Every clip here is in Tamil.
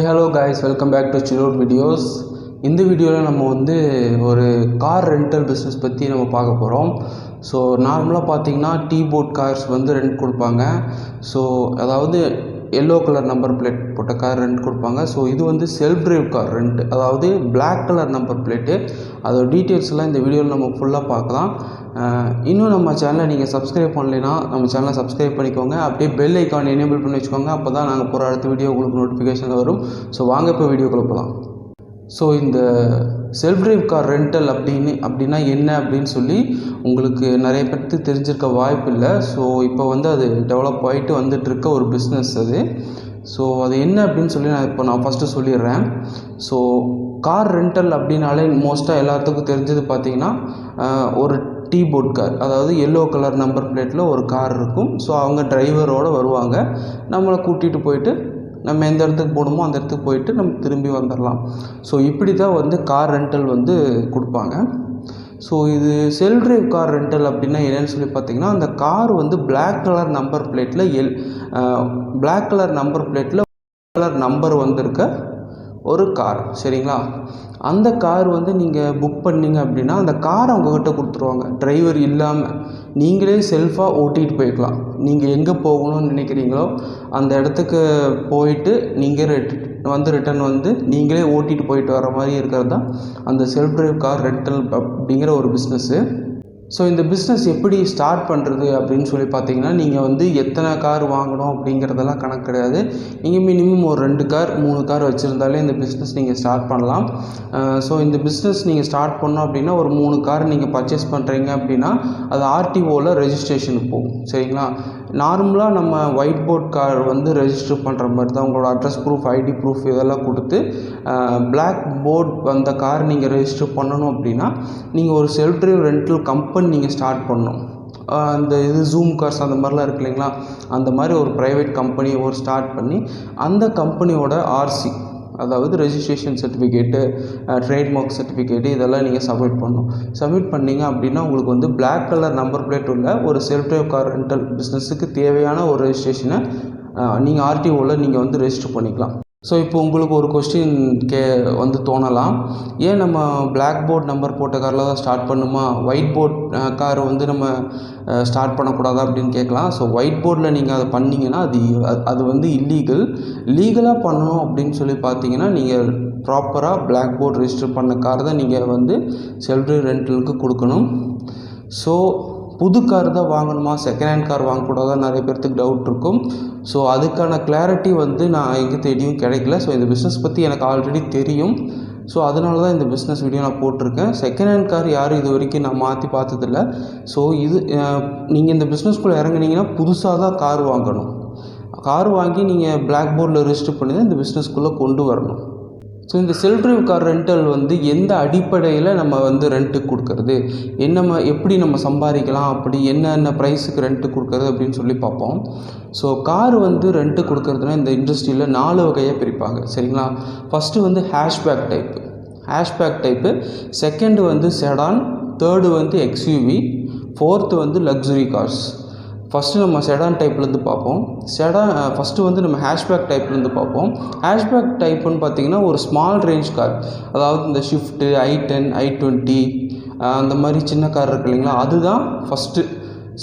Hello guys, welcome back to சிலோட் வீடியோஸ். இந்த வீடியோவில் நம்ம ஒரு கார் ரெண்டல் பிஸ்னஸ் பற்றி நம்ம பார்க்க போகிறோம். ஸோ நார்மலாக பார்த்தீங்கன்னா டீ-போட் கார்ஸ் ரெண்ட் கொடுப்பாங்க. ஸோ அதாவது எல்லோ கலர் நம்பர் பிளேட் போட்ட கார் ரெண்ட் கொடுப்பாங்க. ஸோ இது செல்ஃப் டிரைவ் கார் ரெண்ட், அதாவது பிளாக் கலர் நம்பர் பிளேட்டு. அதோட டீட்டெயில்ஸ்லாம் இந்த வீடியோவில் நம்ம ஃபுல்லாக பார்க்கலாம். இன்னும் நம்ம சேனலை நீங்கள் சப்ஸ்கிரைப் பண்ணலைன்னா நம்ம சேனலை சப்ஸ்கிரைப் பண்ணிக்கோங்க. அப்படியே பெல் ஐக்கான் எனேபிள் பண்ணி வச்சுக்கோங்க. அப்போ தான் நாங்கள் போகிற அடுத்த வீடியோ உங்களுக்கு நோட்டிஃபிகேஷன் வரும். ஸோ வாங்க இப்போ வீடியோக்குள்ள போகலாம். ஸோ இந்த செல்ஃப் டிரைவ் கார் ரெண்டல் அப்படின்னா என்ன அப்படின்னு சொல்லி உங்களுக்கு நிறைய பேருக்கு தெரிஞ்சிருக்க வாய்ப்பு இல்லை. ஸோ இப்போ அது டெவலப் ஆகிட்டு வந்துட்டுருக்க ஒரு பிஸ்னஸ் அது. ஸோ அது என்ன அப்படின்னு சொல்லி நான் ஃபஸ்ட்டு சொல்லிடுறேன். ஸோ கார் ரெண்டல் அப்படின்னாலே மோஸ்ட்டாக எல்லாத்துக்கும் தெரிஞ்சது பார்த்திங்கன்னா ஒரு டீ-போட் கார், அதாவது எல்லோ கலர் நம்பர் பிளேட்டில் ஒரு கார் இருக்கும். ஸோ அவங்க டிரைவரோடு வருவாங்க, நம்மளை கூட்டிகிட்டு போயிட்டு நம்ம எந்த இடத்துக்கு போகணுமோ அந்த இடத்துக்கு போயிட்டு நம்ம திரும்பி வந்துடலாம். ஸோ இப்படி தான் கார் ரெண்டல் கொடுப்பாங்க. ஸோ இது செல்ஃப் டிரைவ் கார் ரெண்டல் அப்படின்னா என்னென்னு சொல்லி பார்த்தீங்கன்னா, அந்த கார் பிளாக் கலர் நம்பர் பிளேட்டில் பிளாக் கலர் நம்பர் பிளேட்டில் கலர் நம்பர் இருக்க ஒரு கார், சரிங்களா? அந்த கார் நீங்கள் புக் பண்ணிங்க அப்படின்னா அந்த காரை அவங்கக்கிட்ட கொடுத்துருவாங்க. டிரைவர் இல்லாமல் நீங்களே செல்ஃபாக ஓட்டிகிட்டு போய்க்கலாம். நீங்கள் எங்கே போகணும்னு நினைக்கிறீங்களோ அந்த இடத்துக்கு போயிட்டு நீங்கள் ரிட்டர்ன் நீங்களே ஓட்டிகிட்டு போயிட்டு வர மாதிரி இருக்கிறது தான் அந்த செல்ஃப் டிரைவ் கார் ரெண்டல் அப்படிங்கிற ஒரு பிஸ்னஸ்ஸு. ஸோ இந்த பிஸ்னஸ் எப்படி ஸ்டார்ட் பண்ணுறது அப்படின்னு சொல்லி பார்த்தீங்கன்னா, நீங்கள் எத்தனை கார் வாங்கணும் அப்படிங்கிறதெல்லாம் கணக்கு கிடையாது. நீங்கள் மினிமம் ஒரு 2 கார் 3 கார் வச்சுருந்தாலே இந்த பிஸ்னஸ் நீங்கள் ஸ்டார்ட் பண்ணலாம். ஸோ இந்த பிஸ்னஸ் நீங்கள் ஸ்டார்ட் பண்ணோம் அப்படின்னா ஒரு 3 கார் நீங்கள் பர்ச்சேஸ் பண்ணுறீங்க அப்படின்னா அது ஆர்டிஓவில் ரெஜிஸ்ட்ரேஷனுக்கு போகும், சரிங்களா? நார்மலாக நம்ம ஒயிட் போர்ட் கார் ரெஜிஸ்டர் பண்ணுற மாதிரி தான். உங்களோட அட்ரஸ் ப்ரூஃப், ஐடி ப்ரூஃப் இதெல்லாம் கொடுத்து பிளாக் போர்ட் அந்த கார் நீங்கள் ரெஜிஸ்டர் பண்ணணும் அப்படின்னா நீங்கள் ஒரு செல்ஃப் டிரைவ் ரெண்டல் கம்பெனி நீங்கள் ஸ்டார்ட் பண்ணணும். அந்த ஜூம் கார்ஸ் அந்த மாதிரிலாம் இருக்கு இல்லைங்களா, அந்த மாதிரி ஒரு ப்ரைவேட் கம்பெனி ஸ்டார்ட் பண்ணி அந்த கம்பெனியோட ஆர்சி, அதாவது ரெஜிஸ்ட்ரேஷன் சர்டிஃபிகேட்டு, ட்ரேட்மார்க் சர்டிஃபிகேட்டு இதெல்லாம் நீங்கள் சப்மிட் பண்ணணும். சப்மிட் பண்ணிங்க அப்படின்னா உங்களுக்கு பிளாக் கலர் நம்பர் பிளேட் உள்ள ஒரு செல்ஃப் டிரைவ் கார் ரெண்டல் பிஸ்னஸுக்கு தேவையான ஒரு ரெஜிஸ்ட்ரேஷனை நீங்கள் ஆர்டிஓவில் நீங்கள் ரெஜிஸ்டர் பண்ணிக்கலாம். ஸோ இப்போ உங்களுக்கு ஒரு கொஸ்டின் தோணலாம், ஏன் நம்ம பிளாக் போர்ட் நம்பர் போட்ட காரில் தான் ஸ்டார்ட் பண்ணுமா, ஒயிட் போர்ட் கார் நம்ம ஸ்டார்ட் பண்ணக்கூடாதா அப்படின்னு கேட்கலாம். ஸோ ஒயிட் போர்டில் நீங்கள் அதை பண்ணிங்கன்னா அது லீகலாக பண்ணணும் அப்படின்னு சொல்லி பார்த்தீங்கன்னா நீங்கள் ப்ராப்பராக பிளாக் போர்ட் ரெஜிஸ்டர் பண்ண கார் தான் நீங்கள் செல்ஃப் டிரைவ் ரெண்டலுக்கு கொடுக்கணும். ஸோ புது கார் தான் வாங்கணுமா, செகண்ட் ஹேண்ட் கார் வாங்கக்கூடாதா நிறைய பேர்த்துக்கு டவுட் இருக்கும். ஸோ அதுக்கான கிளாரிட்டி நான் எங்கே தேடியும் கிடைக்கல. ஸோ இந்த பிஸ்னஸ் பற்றி எனக்கு ஆல்ரெடி தெரியும். ஸோ அதனால தான் இந்த பிஸ்னஸ் வீடியோ நான் போட்டிருக்கேன். செகண்ட் ஹேண்ட் கார் யாரும் இது வரைக்கும் நான் மாற்றி பார்த்ததில்ல. ஸோ நீங்கள் இந்த பிஸ்னஸ்குள்ளே இறங்குனீங்கன்னா புதுசாக தான் கார் வாங்கணும். கார் வாங்கி நீங்கள் பிளாக் போர்டில் ரெஜிஸ்டர் பண்ணி தான் இந்த பிஸ்னஸ்குள்ளே கொண்டு வரணும். ஸோ இந்த செல்ஃப் டிரைவ் கார் ரெண்டல் எந்த அடிப்படையில் நம்ம ரெண்ட்டுக்கு கொடுக்கறது, எப்படி நம்ம சம்பாதிக்கலாம், அப்படி என்னென்ன ப்ரைஸுக்கு ரெண்ட்டு கொடுக்கறது அப்படின்னு சொல்லி பார்ப்போம். ஸோ கார் ரெண்ட்டு கொடுக்கறதுனா இந்த இண்டஸ்ட்ரியில் 4 வகையாக பிரிப்பாங்க, சரிங்களா? First hatchback type, second sedan, third XUV, fourth luxury cars. First நம்ம செடான் டைப்லேருந்து பார்ப்போம். ஃபஸ்ட்டு நம்ம ஹேஷ்பேக் டைப்லேருந்து பார்ப்போம். ஹேஷ்பேக் டைப்புன்னு பார்த்தீங்கன்னா ஒரு ஸ்மால் ரேஞ்ச் கார், அதாவது இந்த ஷிஃப்ட்டு, i10, i20 அந்த மாதிரி சின்ன கார் இருக்கு இல்லைங்களா, அதுதான் ஃபஸ்ட்டு,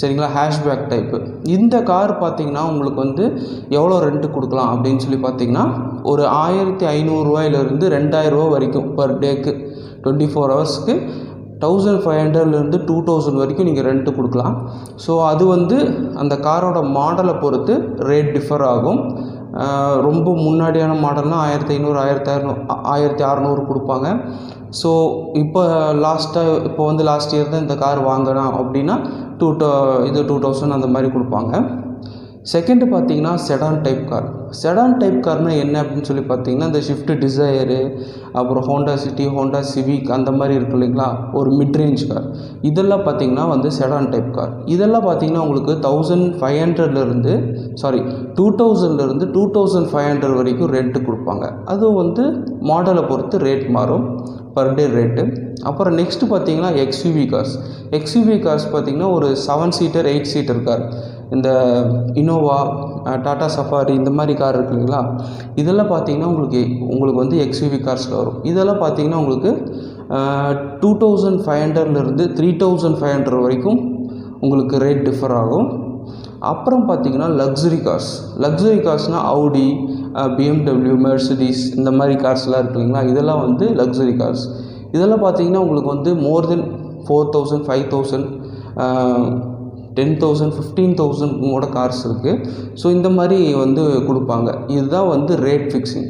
சரிங்களா? Hatchback type. இந்த கார் பார்த்திங்கன்னா உங்களுக்கு எவ்வளோ ரெண்ட்டு கொடுக்கலாம் அப்படின்னு சொல்லி பார்த்திங்கன்னா ஒரு 1500 ரூபாயிலிருந்து 2000 ரூபா வரைக்கும் பர் டேக்கு 24 ஹவர்ஸ்க்கு 1500லேருந்து 2000 வரைக்கும் நீங்கள் ரெண்ட்டு கொடுக்கலாம். ஸோ அது அந்த காரோட மாடலை பொறுத்து ரேட் டிஃபர் ஆகும். ரொம்ப முன்னாடியான மாடல்னால் 1500, 1600 கொடுப்பாங்க. ஸோ இப்போ லாஸ்ட் இயர் தான் இந்த கார் வாங்கலாம் அப்படின்னா 2000 அந்த மாதிரி கொடுப்பாங்க. செகண்டு பார்த்திங்கன்னா செடான் டைப் கார்னால் என்ன அப்படின்னு சொல்லி பார்த்தீங்கன்னா இந்த ஷிஃப்ட் டிசையரு, அப்புறம் ஹோண்டா சிட்டி, ஹோண்டா சிவிக் அந்த மாதிரி இருக்கு இல்லைங்களா, ஒரு மிட்ரேஞ்ச் கார். இதெல்லாம் பார்த்திங்கன்னா செடான் டைப் கார். இதெல்லாம் பார்த்திங்கன்னா உங்களுக்கு 1500லேருந்து 2500 வரைக்கும் ரேட்டு கொடுப்பாங்க. அதுவும் மாடலை பொறுத்து ரேட் மாறும், பர் டே ரேட்டு. அப்புறம் நெக்ஸ்ட்டு பார்த்திங்கன்னா எக்ஸ்யூவி கார்ஸ் பார்த்திங்கன்னா ஒரு 7 சீட்டர் 8 சீட்டர் கார். இந்த இனோவா, டாடா சஃபாரி இந்த மாதிரி கார் இருக்கு இல்லைங்களா, இதெல்லாம் பார்த்தீங்கன்னா உங்களுக்கு வந்து எக்ஸ்யூவி கார்ஸில் வரும். இதெல்லாம் பார்த்தீங்கன்னா உங்களுக்கு 2500லேருந்து 3500 வரைக்கும் உங்களுக்கு ரேட் டிஃபர் ஆகும். அப்புறம் பார்த்தீங்கன்னா லக்ஸுரி கார்ஸ்னால் ஆடி, BMW, மெர்சிடிஸ் இந்த மாதிரி கார்ஸ்லாம் இருக்கு இல்லைங்களா, இதெல்லாம் வந்து லக்ஸுரி கார்ஸ். இதெல்லாம் பார்த்தீங்கன்னா உங்களுக்கு வந்து மோர் தென் 4000, 5000, 10,000, 15,000 கூட கார்ஸ் இருக்குது. ஸோ இந்த மாதிரி வந்து கொடுப்பாங்க. இதுதான் வந்து ரேட் ஃபிக்ஸிங்.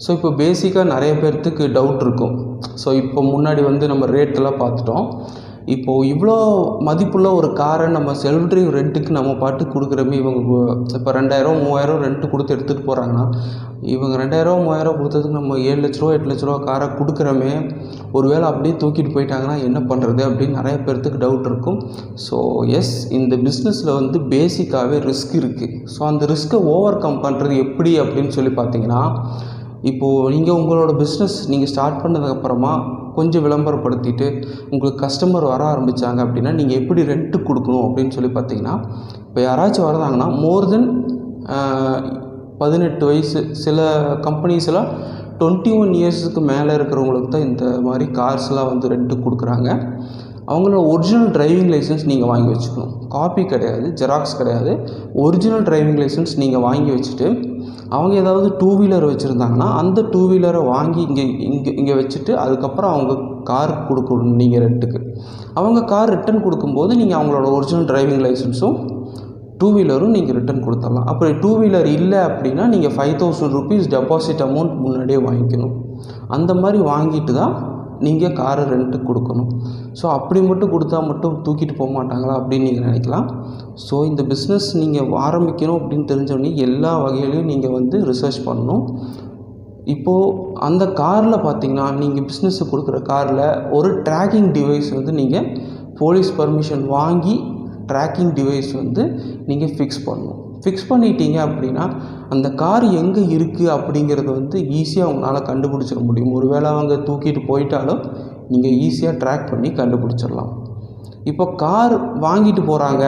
ஸோ இப்போ பேசிக்காக நிறைய பேர்த்துக்கு டவுட் இருக்கும். ஸோ இப்போ முன்னாடி வந்து நம்ம ரேட்டெல்லாம் பார்த்துட்டோம். இப்போது இவ்வளோ மதிப்புள்ள ஒரு காரை நம்ம செல்ஃப் டிரைவ் ரெண்ட்டுக்கு நம்ம பாட்டுக்கு கொடுக்குறமே, இவங்க இப்போ 2000, 3000 ரெண்ட்டு கொடுத்து எடுத்துகிட்டு போகிறாங்கன்னா, இவங்க 2000, 3000 கொடுத்ததுக்கு நம்ம 7 லட்ச ரூபா, 8 லட்ச ரூபா காரை கொடுக்குறமே, ஒரு வேளை அப்படியே தூக்கிட்டு போயிட்டாங்கன்னா என்ன பண்ணுறது அப்படின்னு நிறைய பேர்த்துக்கு டவுட் இருக்கும். ஸோ எஸ், இந்த பிஸ்னஸில் வந்து பேசிக்காகவே ரிஸ்க் இருக்குது. ஸோ அந்த ரிஸ்க்கை ஓவர் கம் பண்ணுறது எப்படி அப்படின்னு சொல்லி பார்த்தீங்கன்னா, இப்போது நீங்கள் உங்களோட பிஸ்னஸ் ஸ்டார்ட் பண்ணதுக்கப்புறமா கொஞ்சம் விளம்பரப்படுத்திட்டு உங்களுக்கு கஸ்டமர் வர ஆரம்பித்தாங்க அப்படின்னா, நீங்கள் எப்படி ரெண்ட்டு கொடுக்கணும் அப்படின்னு சொல்லி பார்த்தீங்கன்னா, இப்போ யாராச்சும் வர்றாங்கன்னா மோர் தென் 18 வயசு, சில கம்பெனிஸ்லாம் 21 இயர்ஸுக்கு மேலே இருக்கிறவங்களுக்கு தான் இந்த மாதிரி கார்ஸ்லாம் வந்து ரெண்ட்டுக்கு கொடுக்குறாங்க. அவங்களோட ஒரிஜினல் டிரைவிங் லைசன்ஸ் நீங்கள் வாங்கி வச்சுக்கணும். காப்பி கிடையாது, ஜெராக்ஸ் கிடையாது. ஒரிஜினல் டிரைவிங் லைசன்ஸ் நீங்கள் வாங்கி வச்சுட்டு, அவங்க ஏதாவது 2 வீலர் வச்சுருந்தாங்கன்னா அந்த 2 வீலரை வாங்கி இங்கே வச்சுட்டு அதுக்கப்புறம் அவங்க கார் கொடுக்கணும் நீங்கள் ரெண்ட்டுக்கு. அவங்க கார் ரிட்டன் கொடுக்கும்போது நீங்கள் அவங்களோட ஒரிஜினல் டிரைவிங் லைசன்ஸும் 2 வீலரும் நீங்கள் ரிட்டன் கொடுத்துடலாம். அப்படி 2 வீலர் இல்லை அப்படின்னா நீங்கள் 5000 ருபீஸ் டெபாசிட் அமௌண்ட் முன்னாடியே வாங்கிக்கணும். அந்த மாதிரி வாங்கிட்டு தான் நீங்கள் காரை ரெண்ட்டுக்கு கொடுக்கணும். ஸோ அப்படி மட்டும் கொடுத்தா மட்டும் தூக்கிட்டு போக மாட்டாங்களா அப்படின்னு நீங்கள் நினைக்கலாம். ஸோ இந்த பிஸ்னஸ் நீங்கள் ஆரம்பிக்கணும் அப்படின்னு தெரிஞ்சவொடனே எல்லா வகையிலையும் நீங்கள் வந்து ரிசர்ச் பண்ணணும். இப்போது அந்த காரில் பார்த்தீங்கன்னா, நீங்கள் பிஸ்னஸுக்கு கொடுக்குற காரில் ஒரு ட்ராக்கிங் டிவைஸ் வந்து நீங்கள் போலீஸ் பர்மிஷன் வாங்கி ட்ராக்கிங் டிவைஸ் வந்து நீங்கள் ஃபிக்ஸ் பண்ணணும். ஃபிக்ஸ் பண்ணிட்டீங்க அப்படின்னா அந்த கார் எங்கே இருக்குது அப்படிங்கிறத வந்து ஈஸியாக அவங்களால கண்டுபிடிச்சிட முடியும். ஒரு வேளை அவங்க தூக்கிட்டு போயிட்டாலும் நீங்கள் ஈஸியாக ட்ராக் பண்ணி கண்டுபிடிச்சிடலாம். இப்போ கார் வாங்கிட்டு போகிறாங்க,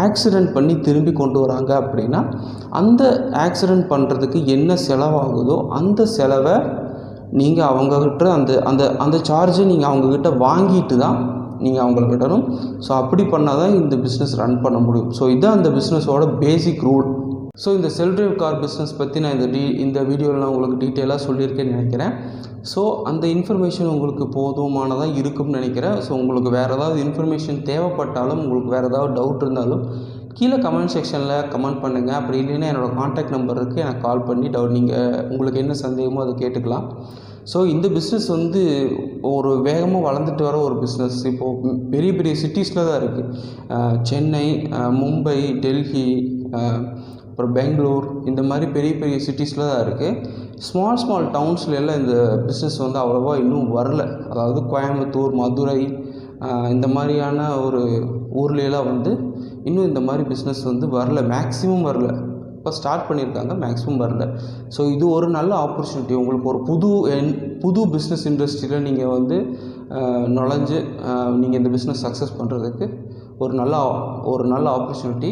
ஆக்சிடெண்ட் பண்ணி திரும்பி கொண்டு வராங்க அப்படின்னா, அந்த ஆக்சிடெண்ட் பண்ணுறதுக்கு என்ன செலவாகுதோ அந்த செலவை நீங்கள் அவங்கக்கிட்ட அந்த சார்ஜை நீங்கள் அவங்கக்கிட்ட வாங்கிட்டு தான் நீங்கள் அவங்கள விடணும். ஸோ அப்படி பண்ணால் தான் இந்த பிஸ்னஸ் ரன் பண்ண முடியும். ஸோ இதுதான் அந்த பிஸ்னஸோட பேசிக் ரூல். ஸோ இந்த செல்ஃப் டிரைவ் கார் பிஸ்னஸ் பற்றி நான் இந்த வீடியோவில் நான் உங்களுக்கு டீட்டெயிலாக சொல்லியிருக்கேன்னு நினைக்கிறேன். ஸோ அந்த இன்ஃபர்மேஷன் உங்களுக்கு போதுமானதாக இருக்கும்னு நினைக்கிறேன். ஸோ உங்களுக்கு வேறு ஏதாவது இன்ஃபர்மேஷன் தேவைப்பட்டாலும், உங்களுக்கு வேறு ஏதாவது டவுட் இருந்தாலும் கீழே கமெண்ட் செக்ஷனில் கமெண்ட் பண்ணுங்கள். அப்படி இல்லைன்னா என்னோடய காண்டாக்ட் நம்பர் இருக்குது, எனக்கு கால் பண்ணி உங்களுக்கு என்ன சந்தேகமோ அதை கேட்டுக்கலாம். ஸோ இந்த பிஸ்னஸ் வந்து ஒரு வேகமாக வளர்ந்துட்டு வர ஒரு பிஸ்னஸ். இப்போது பெரிய பெரிய சிட்டிஸில் தான் இருக்குது. சென்னை, மும்பை, டெல்லி, அப்புறம் பெங்களூர், இந்த மாதிரி பெரிய பெரிய சிட்டிஸில் தான் இருக்குது. ஸ்மால் டவுன்ஸில் எல்லாம் இந்த பிஸ்னஸ் வந்து அவ்வளோவா இன்னும் வரல. அதாவது கோயம்புத்தூர், மதுரை இந்த மாதிரியான ஒரு ஊர்லையெல்லாம் வந்து இன்னும் இந்த மாதிரி பிஸ்னஸ் வந்து வரல, மேக்ஸிமம் வரல. இப்போ ஸ்டார்ட் பண்ணியிருக்காங்க, மேக்ஸிமம் வரல. ஸோ இது ஒரு நல்ல ஆப்பர்ச்சுனிட்டி. உங்களுக்கு ஒரு புது பிஸ்னஸ் இண்டஸ்ட்ரியில் நீங்கள் வந்து நுழைஞ்சு நீங்கள் இந்த பிஸ்னஸ் சக்ஸஸ் பண்ணுறதுக்கு ஒரு நல்ல ஆப்பர்ச்சுனிட்டி.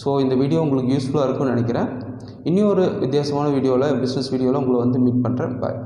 ஸோ இந்த வீடியோ உங்களுக்கு யூஸ்ஃபுல்லாக இருக்கும்னு நினைக்கிறேன். இன்னும் ஒரு வித்தியாசமான வீடியோவில், பிஸ்னஸ் வீடியோவில் உங்களை வந்து மீட் பண்ணுறேன். பாய்.